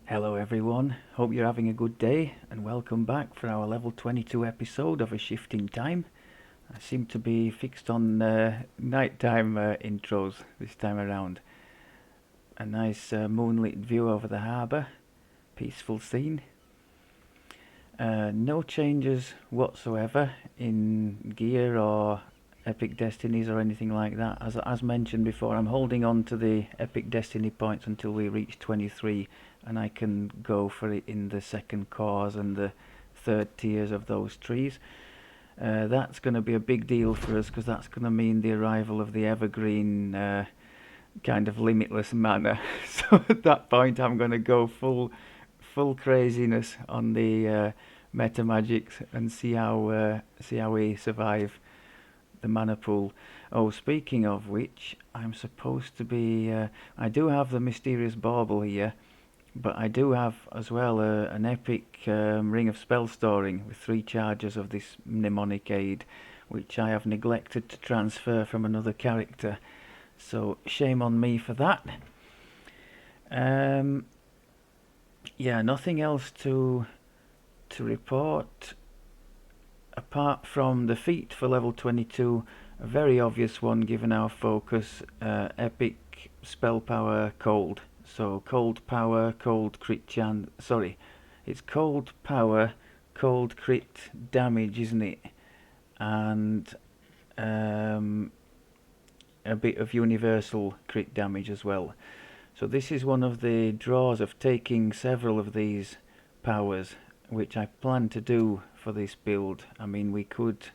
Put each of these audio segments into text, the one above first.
Hello everyone, hope you're having a good day and welcome back for our level 22 episode of A Shift in Time. I seem to be fixed on nighttime intros this time around. A nice moonlit view over the harbour, peaceful scene. No changes whatsoever in gear or epic destinies or anything like that. As mentioned before, I'm holding on to the epic destiny points until we reach 23 and I can go for it in the second cores and the third tiers of those trees. That's going to be a big deal for us because that's going to mean the arrival of the evergreen kind of limitless mana. So at that point I'm going to go full craziness on the meta magics and see how we survive the mana pool. Oh, speaking of which, I'm supposed to be I do have the mysterious bauble here, but I do have as well an epic ring of spell storing with 3 charges of this mnemonic aid, which I have neglected to transfer from another character, so shame on me for that. Yeah, nothing else to report apart from the feat for level 22, a very obvious one given our focus, epic spell power cold. So cold power, cold crit chance, sorry, it's cold power, cold crit damage, isn't it? And a bit of universal crit damage as well. So this is one of the draws of taking several of these powers, which I plan to do for this build. I mean, we could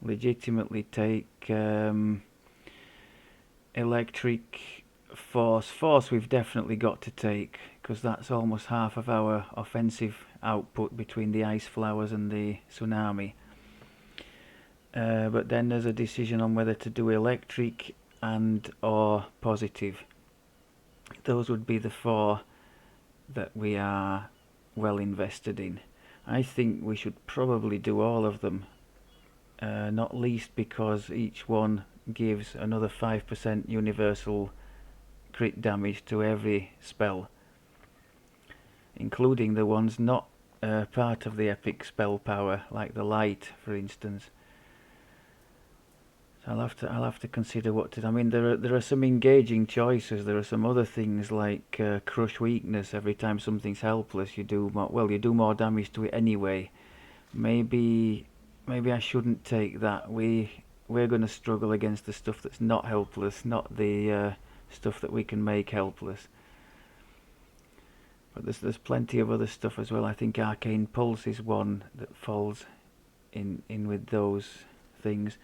legitimately take electric force we've definitely got to take, because that's almost half of our offensive output between the ice flowers and the tsunami. But then there's a decision on whether to do electric and or positive. Those would be the 4 that we are well invested in. I think we should probably do all of them, not least because each one gives another 5% universal crit damage to every spell, including the ones not part of the epic spell power, like the light, for instance. So I'll have to consider what to do. I mean, there are some engaging choices. There are some other things like crush weakness. Every time something's helpless, you do more damage to it anyway. Maybe I shouldn't take that. We're going to struggle against the stuff that's not helpless, not the stuff that we can make helpless. But there's plenty of other stuff as well. I think Arcane Pulse is one that falls in with those things.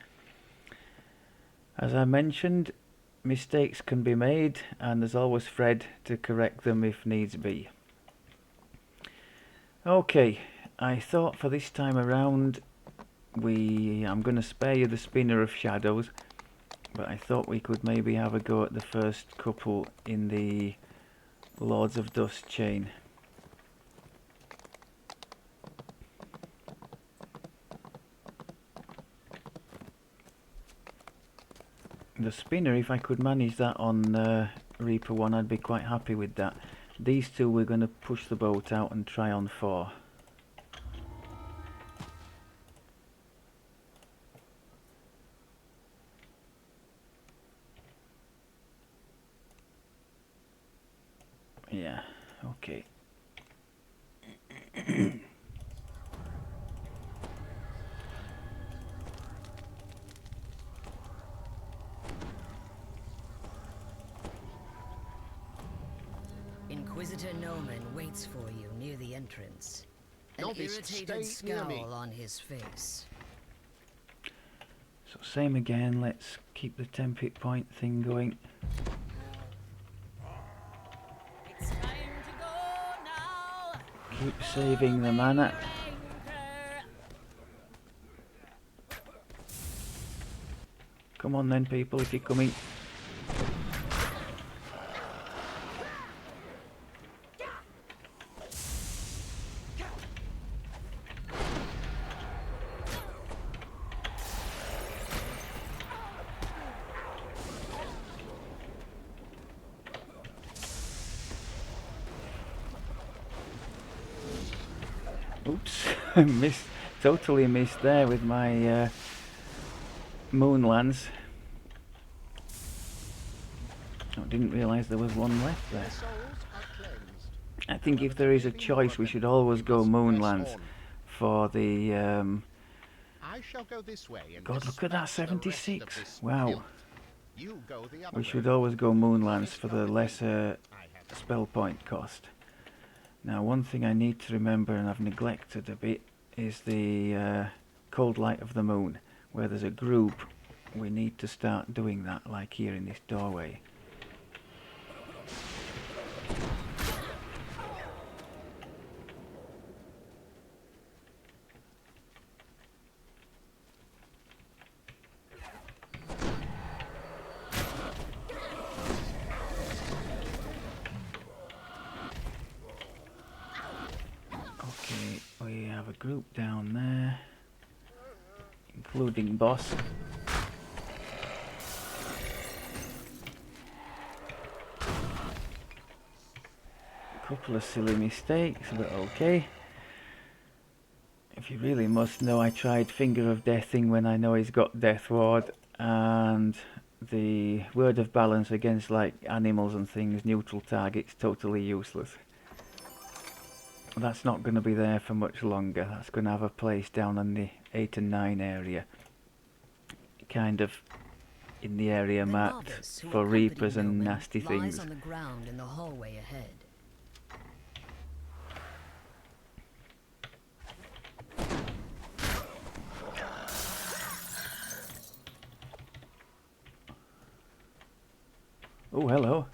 As I mentioned, mistakes can be made, and there's always Fred to correct them if needs be. Okay, I thought for this time around I'm going to spare you the Spinner of Shadows, but I thought we could maybe have a go at the first couple in the Lords of Dust chain. The spinner, if I could manage that on Reaper 1, I'd be quite happy with that. These two we're going to push the boat out and try on 4. Yeah, okay. Inquisitor Noman waits for you near the entrance. An irritated scowl on his face. So same again, let's keep the 10 hit point thing going. It's time to go now. Keep saving the mana. Come on then people, if you're coming. Oops, missed, totally missed there with my moon lance. I didn't realise there was one left there. I think if there is a choice, we should always go moon lance for the. I shall go this way and God, look at that, dispatch the rest 76. of this Wow. filth. You go the other We way. should always go moon lance for the lesser spell point cost. Now, one thing I need to remember, and I've neglected a bit, is the cold light of the moon. Where there's a group, we need to start doing that, like here in this doorway. Okay, we have a group down there, including boss. A couple of silly mistakes, but okay. If you really must know, I tried Finger of Deathing when I know he's got Death Ward, and the Word of Balance against like animals and things, neutral targets, totally useless. That's not going to be there for much longer. That's going to have a place down on the 8 and 9 area. Kind of in the area marked for reapers and nasty things. On the ground in the hallway ahead. Oh, hello.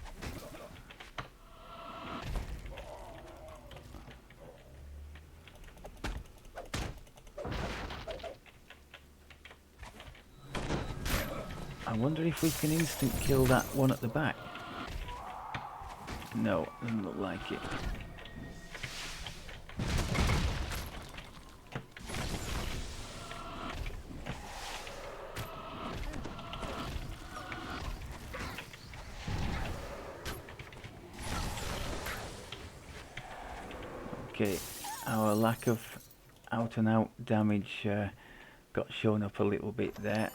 I wonder if we can instant kill that one at the back. No, doesn't look like it. Okay, our lack of out and out damage got shown up a little bit there,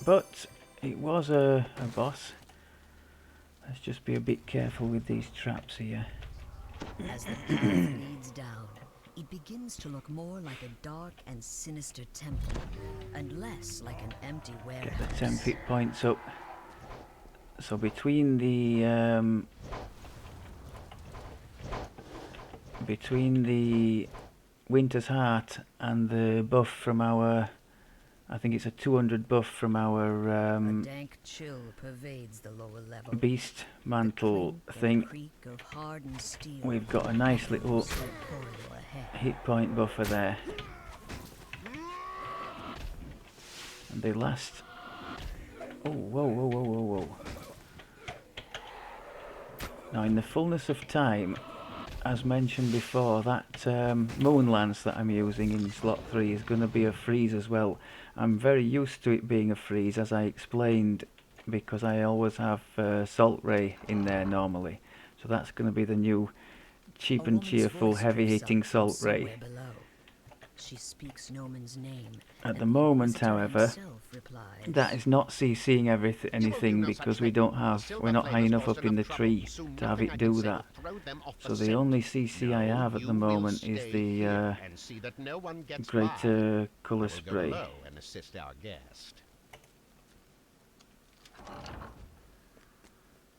but it was a boss. Let's just be a bit careful with these traps here. As the path leads down, it begins to look more like a dark and sinister temple, and less like an empty warehouse. Get the 10 hit points up. So between the Winter's Heart and the buff from our, I think it's a 200 buff from our A dank chill pervades the lower level. beast mantle The clink thing, and creak of hardened steel we've got a nice little so corridor ahead. hit point buffer there. And they last. Oh, whoa, whoa, whoa, whoa, whoa. Now, in the fullness of time, as mentioned before, that moon lance that I'm using in slot 3 is going to be a freeze as well. I'm very used to it being a freeze, as I explained, because I always have Salt Ray in there normally. So that's going to be the new cheap A and woman's cheerful voice heavy comes hitting up from Salt Ray. somewhere below. She speaks Noman's name. At the and moment, Inquisitor however, himself replies, that is not CCing anything because we don't have, we're not high enough up in the tree to have it do that. So the only CC I have at the moment is the greater colour spray.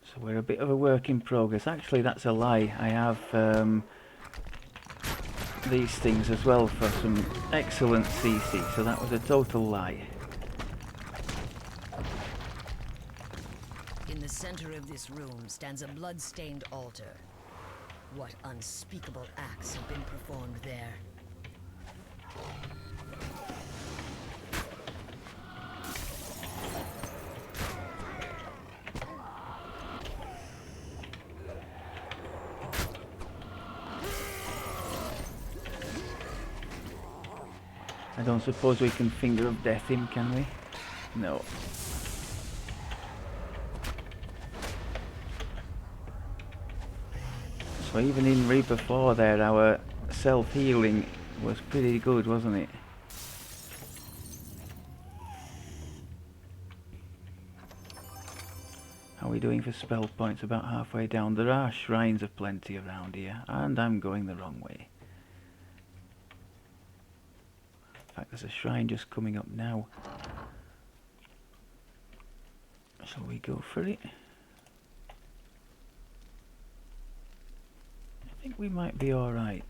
So we're a bit of a work in progress. Actually, that's a lie. I have these things as well for some excellent CC, so that was a total lie. in the center of this room stands a blood-stained altar. What unspeakable acts have been performed there? I don't suppose we can Finger of Death him, can we? No. So even in Reaper 4 there, our self-healing was pretty good, wasn't it? How are we doing for spell points? About halfway down. There are shrines aplenty around here, and I'm going the wrong way. In fact, there's a shrine just coming up now. Shall we go for it? I think we might be alright.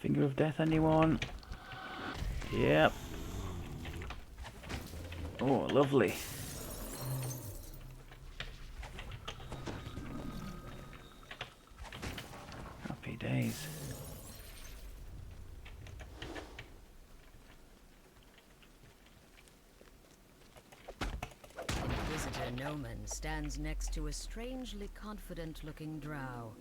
Finger of death, anyone? Yep. Oh, lovely. Happy days. Inquisitor Noman stands next to a strangely confident-looking drow.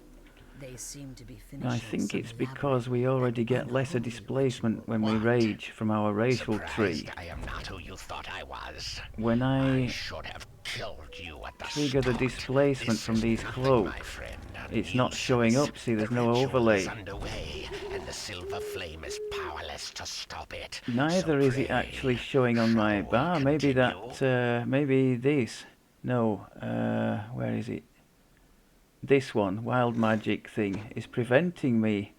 They seem to be finishing I think some it's because we already get lesser displacement when we rage from our racial tree. I am not who you thought I was. When I should have killed you at the trigger the start. displacement This from is these nothing, cloaks, my friend. it's not showing up. See, there's no overlay. The ritual is underway, and the silver flame is powerless to stop it. Neither So is it pray, actually showing on my shall we bar. Maybe continue? that, maybe this. No, where is it? This one, wild magic thing, is preventing me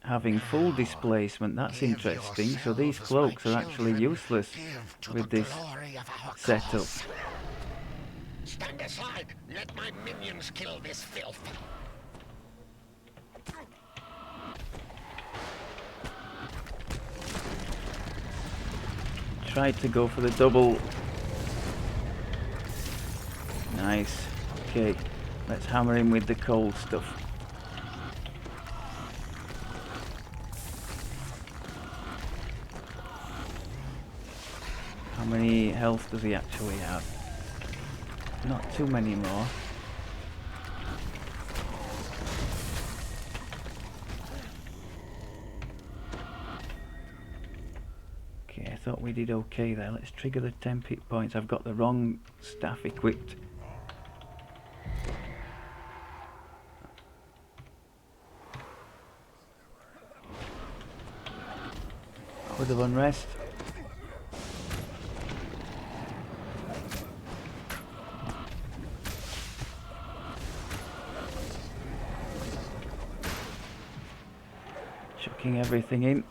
having full displacement. That's Give interesting. So these yourselves, cloaks my are actually children. useless Give to with the this glory of our setup. cause. Stand aside. Let my minions kill this filth. Tried to go for the double. Nice. Okay, let's hammer him with the cold stuff. How many health does he actually have? Not too many more. Okay, I thought we did okay there. Let's trigger the 10 hit points. I've got the wrong staff equipped. Hood of Unrest. Chucking everything in.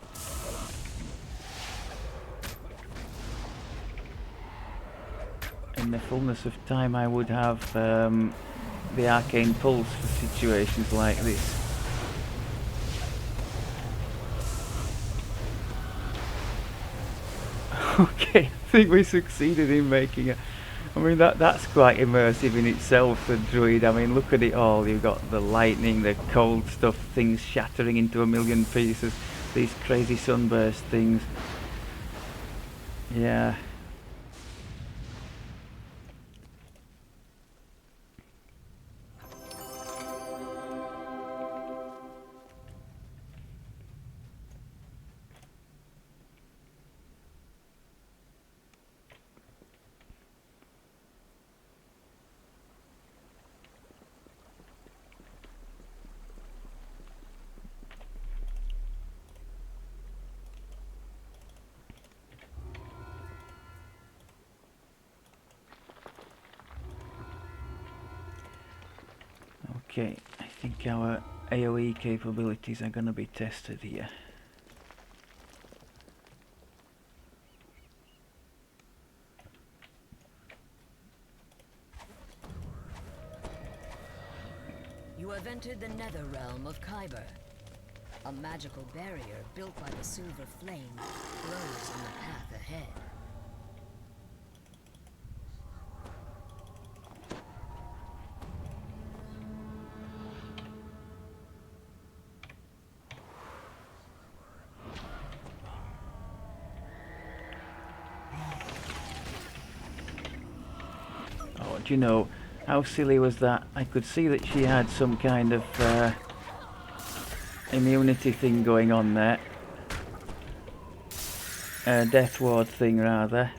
In the fullness of time I would have the arcane pulse for situations like this. Okay, I think we succeeded in making a... I mean, that's quite immersive in itself, the Druid. I mean, look at it all. You've got the lightning, the cold stuff, things shattering into a million pieces, these crazy sunburst things. Yeah. Okay, I think our AoE capabilities are going to be tested here. You have entered the nether realm of Kyber. A magical barrier built by the silver flame glows on the path ahead. What do you know? How silly was that? I could see that she had some kind of immunity thing going on there. Death ward thing rather.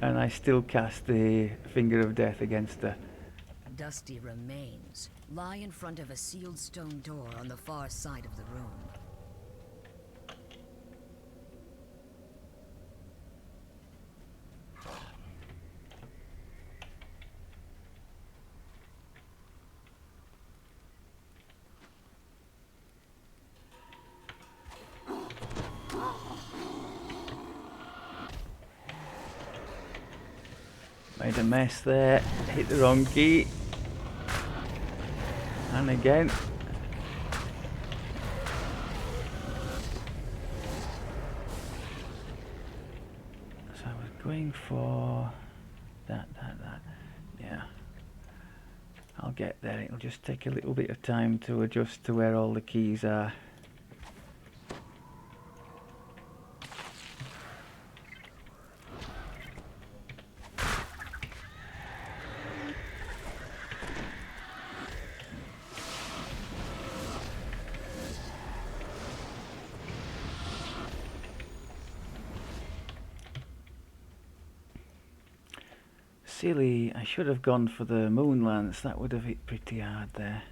And I still cast the Finger of Death against her. Dusty remains lie in front of a sealed stone door on the far side of the room. Made a mess there. Hit the wrong key. And again. So I was going for that. Yeah. I'll get there. It'll just take a little bit of time to adjust to where all the keys are. Silly, I should have gone for the moon lance. That would have hit pretty hard there.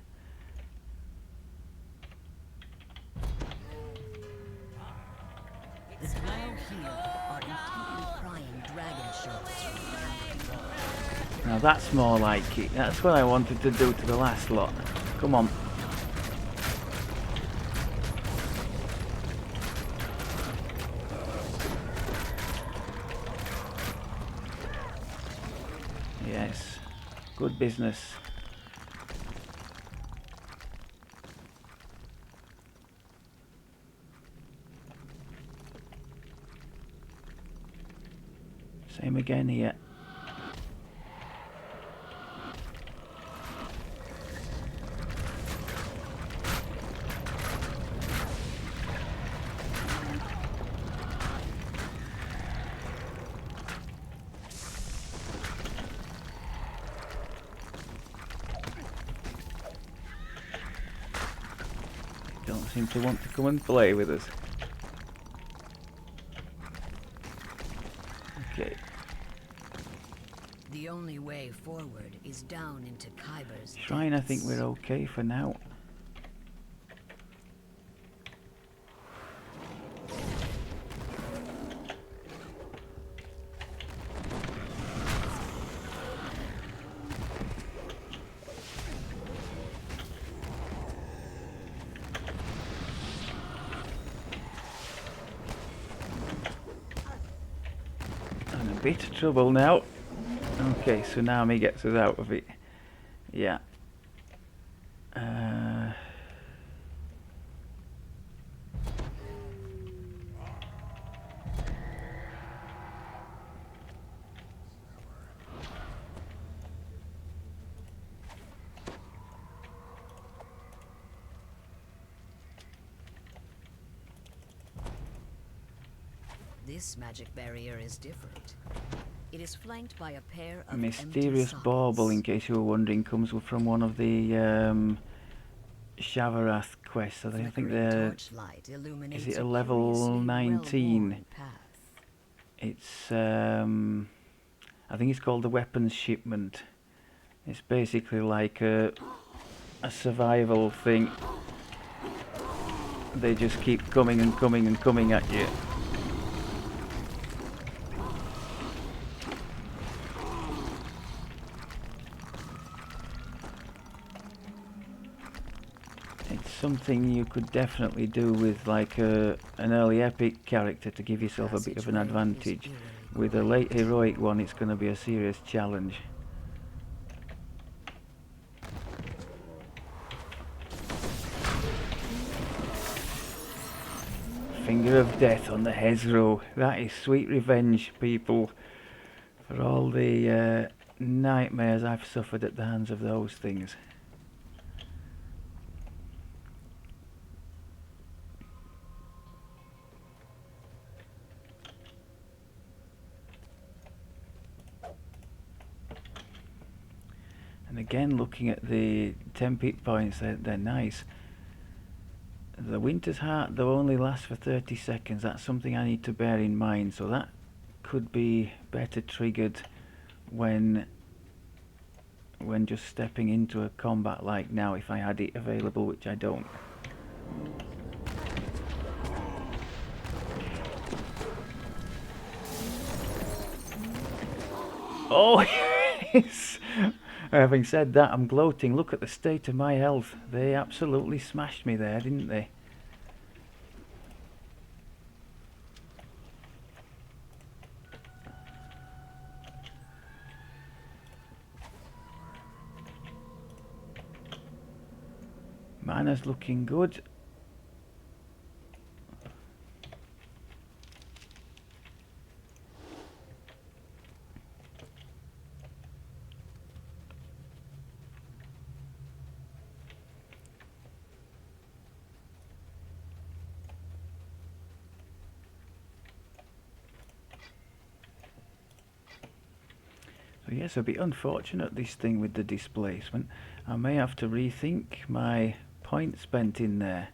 The drow here are intently prying dragon shards from the empty. Now that's more like it. That's what I wanted to do to the last lot. Come on. Yes, good business. Same again here. Don't seem to want to come and play with us. Okay. The only way forward is down into Kyber's Shrine, I think depths. we're okay for now. I'm in a bit of trouble now. Okay, Tsunami gets us out of it. Yeah. This magic barrier is different. It is flanked by a pair of Mysterious empty bauble, in sockets. case you were wondering, comes from one of the Shavarath quests. I think Flickering they're... torchlight illuminates Is it a a level curiously 19? well-worn path. It's I think it's called the weapons shipment. It's basically like a survival thing. They just keep coming and coming and coming at you. It's something you could definitely do with like an early epic character to give yourself a bit of an Passageway is advantage. eerily With a quiet. late heroic one, it's going to be a serious challenge. Finger of Death on the Hezro. That is sweet revenge, people, for all the nightmares I've suffered at the hands of those things. again, looking at the temp hit points, they're nice. The Winter's Heart, though, only lasts for 30 seconds. That's something I need to bear in mind. So that could be better triggered when just stepping into a combat like now, if I had it available, which I don't. Oh, yes! Having said that, I'm gloating. Look at the state of my health. They absolutely smashed me there, didn't they? Mana's looking good. So yes, a bit unfortunate, this thing with the displacement. I may have to rethink my points spent in there.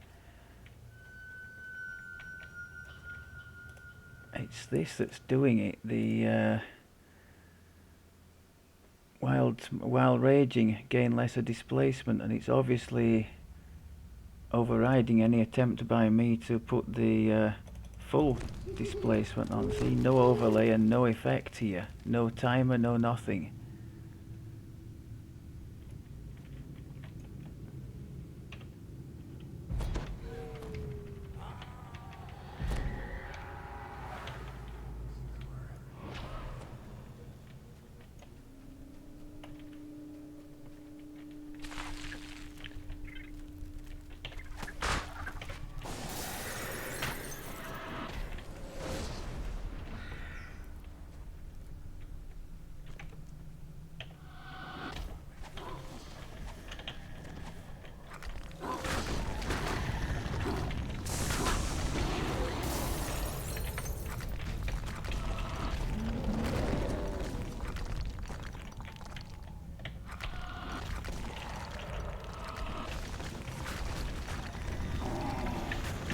It's this that's doing it. The while raging, gain lesser displacement, and it's obviously overriding any attempt by me to put the full displacement on. See, no overlay and no effect here. No timer, no nothing.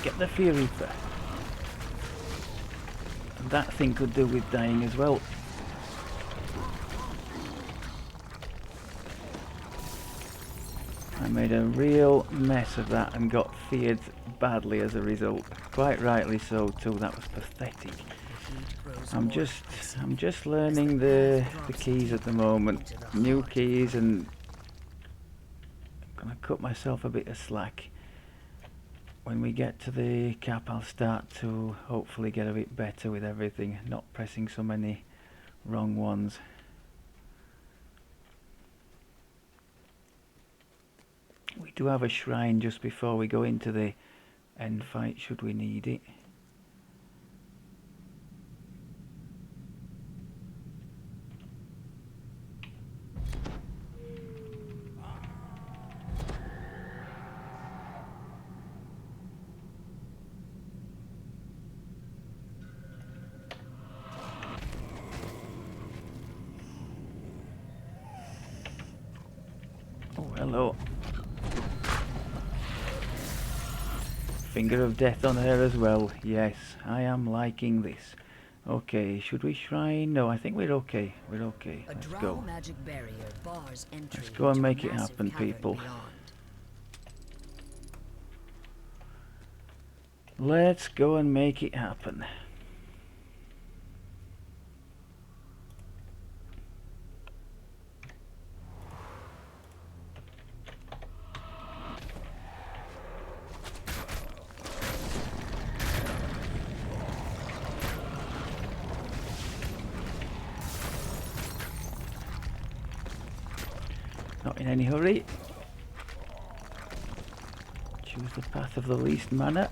Get the Fear Reaper. And that thing could do with dying as well. I made a real mess of that and got feared badly as a result. Quite rightly so too. That was pathetic. I'm just learning the keys at the moment. New keys, and I'm gonna cut myself a bit of slack. When we get to the cap, I'll start to hopefully get a bit better with everything, not pressing so many wrong ones. We do have a shrine just before we go into the end fight, should we need it. Oh, hello. Finger of death on her as well. Yes, I am liking this. Okay, should we shrine? No, I think we're okay. We're okay. Let's go. Magic barrier bars entry. Let's go and into a make it massive happen, cavern people. beyond. Let's go and make it happen. Not in any hurry. Choose the path of the least mana.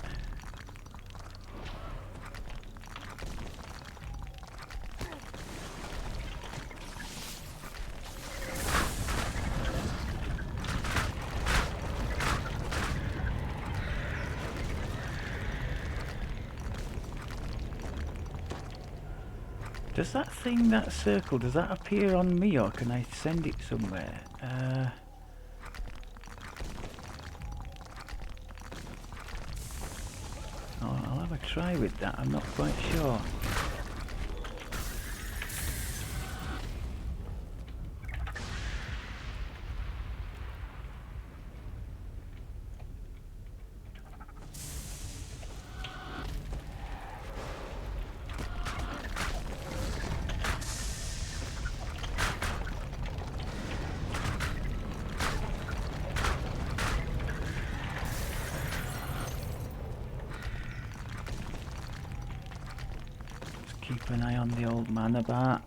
Does that thing, that circle, does that appear on me, or can I send it somewhere? I'll have a try with that, I'm not quite sure. Keep an eye on the old mana bar.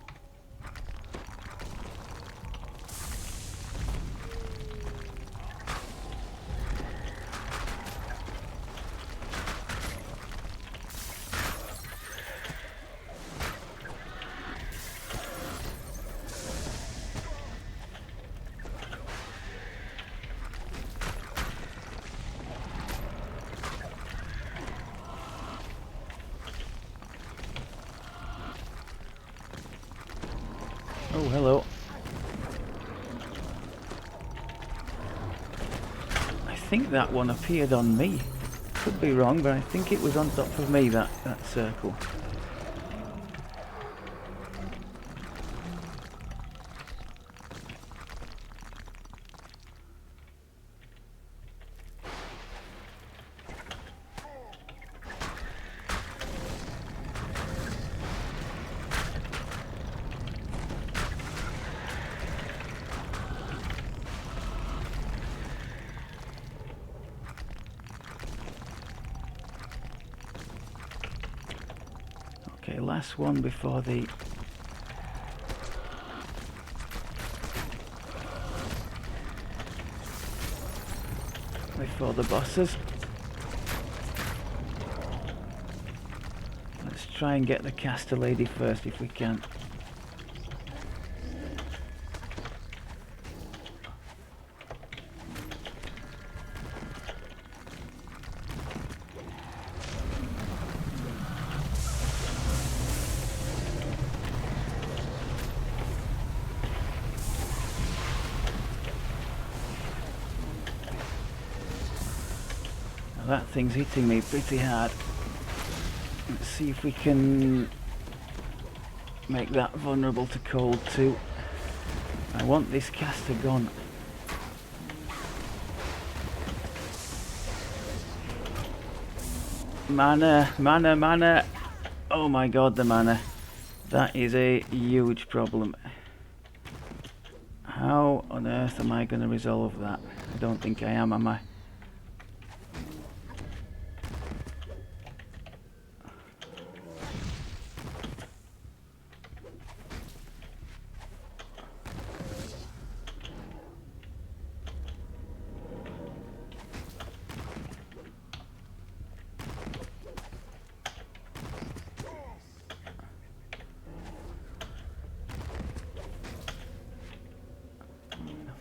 Oh, hello. I think that one appeared on me. Could be wrong, but I think it was on top of me, that circle. Okay, last one before the... before the bosses. Let's try and get the caster lady first if we can. That thing's hitting me pretty hard. Let's see if we can make that vulnerable to cold too. I want this caster gone. Mana, mana, mana. Oh my god, the mana. That is a huge problem. How on earth am I going to resolve that? I don't think I am I?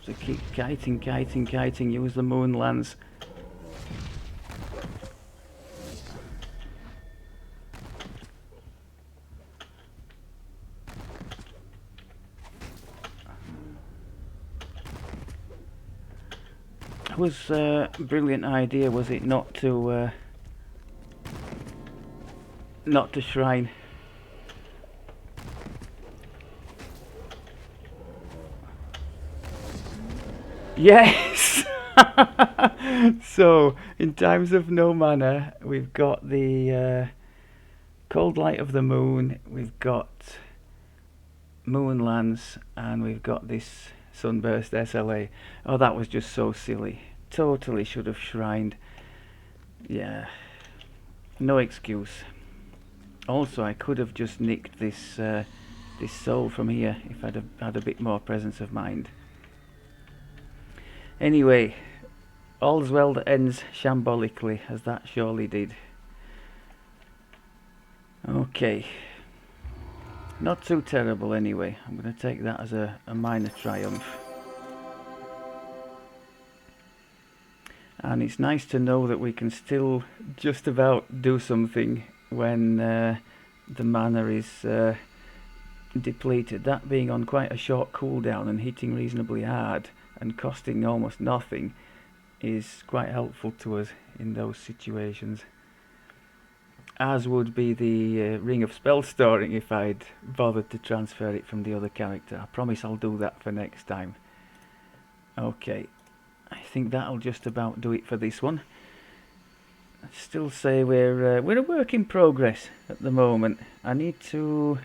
So keep kiting, kiting, kiting, use the moon lance. It was a brilliant idea, was it, not to shrine. Yes! So, in times of no mana, we've got the Cold Light of the Moon, we've got Moon Lance, and we've got this Sunburst SLA. Oh, that was just so silly. Totally should have shrined. Yeah. No excuse. Also, I could have just nicked this this soul from here if I'd have had a bit more presence of mind. Anyway, all's well that ends shambolically, as that surely did. Okay. Not too terrible anyway. I'm going to take that as a minor triumph. And it's nice to know that we can still just about do something when the mana is depleted, that being on quite a short cooldown and hitting reasonably hard and costing almost nothing, is quite helpful to us in those situations. As would be the Ring of Spell Storing if I'd bothered to transfer it from the other character. I promise I'll do that for next time. Okay, I think that'll just about do it for this one. I'd still say we're a work in progress at the moment. I need to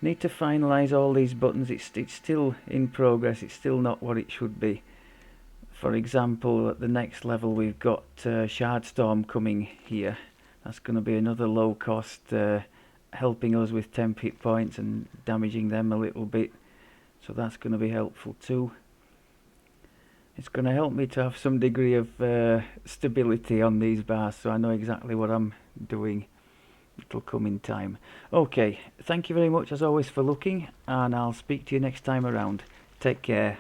finalise all these buttons. It's still in progress. It's still not what it should be. For example, at the next level we've got Shardstorm coming here. That's going to be another low cost, helping us with temp hit points and damaging them a little bit. So that's going to be helpful too. It's going to help me to have some degree of stability on these bars, so I know exactly what I'm doing. It'll come in time. Okay, thank you very much as always for looking, and I'll speak to you next time around. Take care.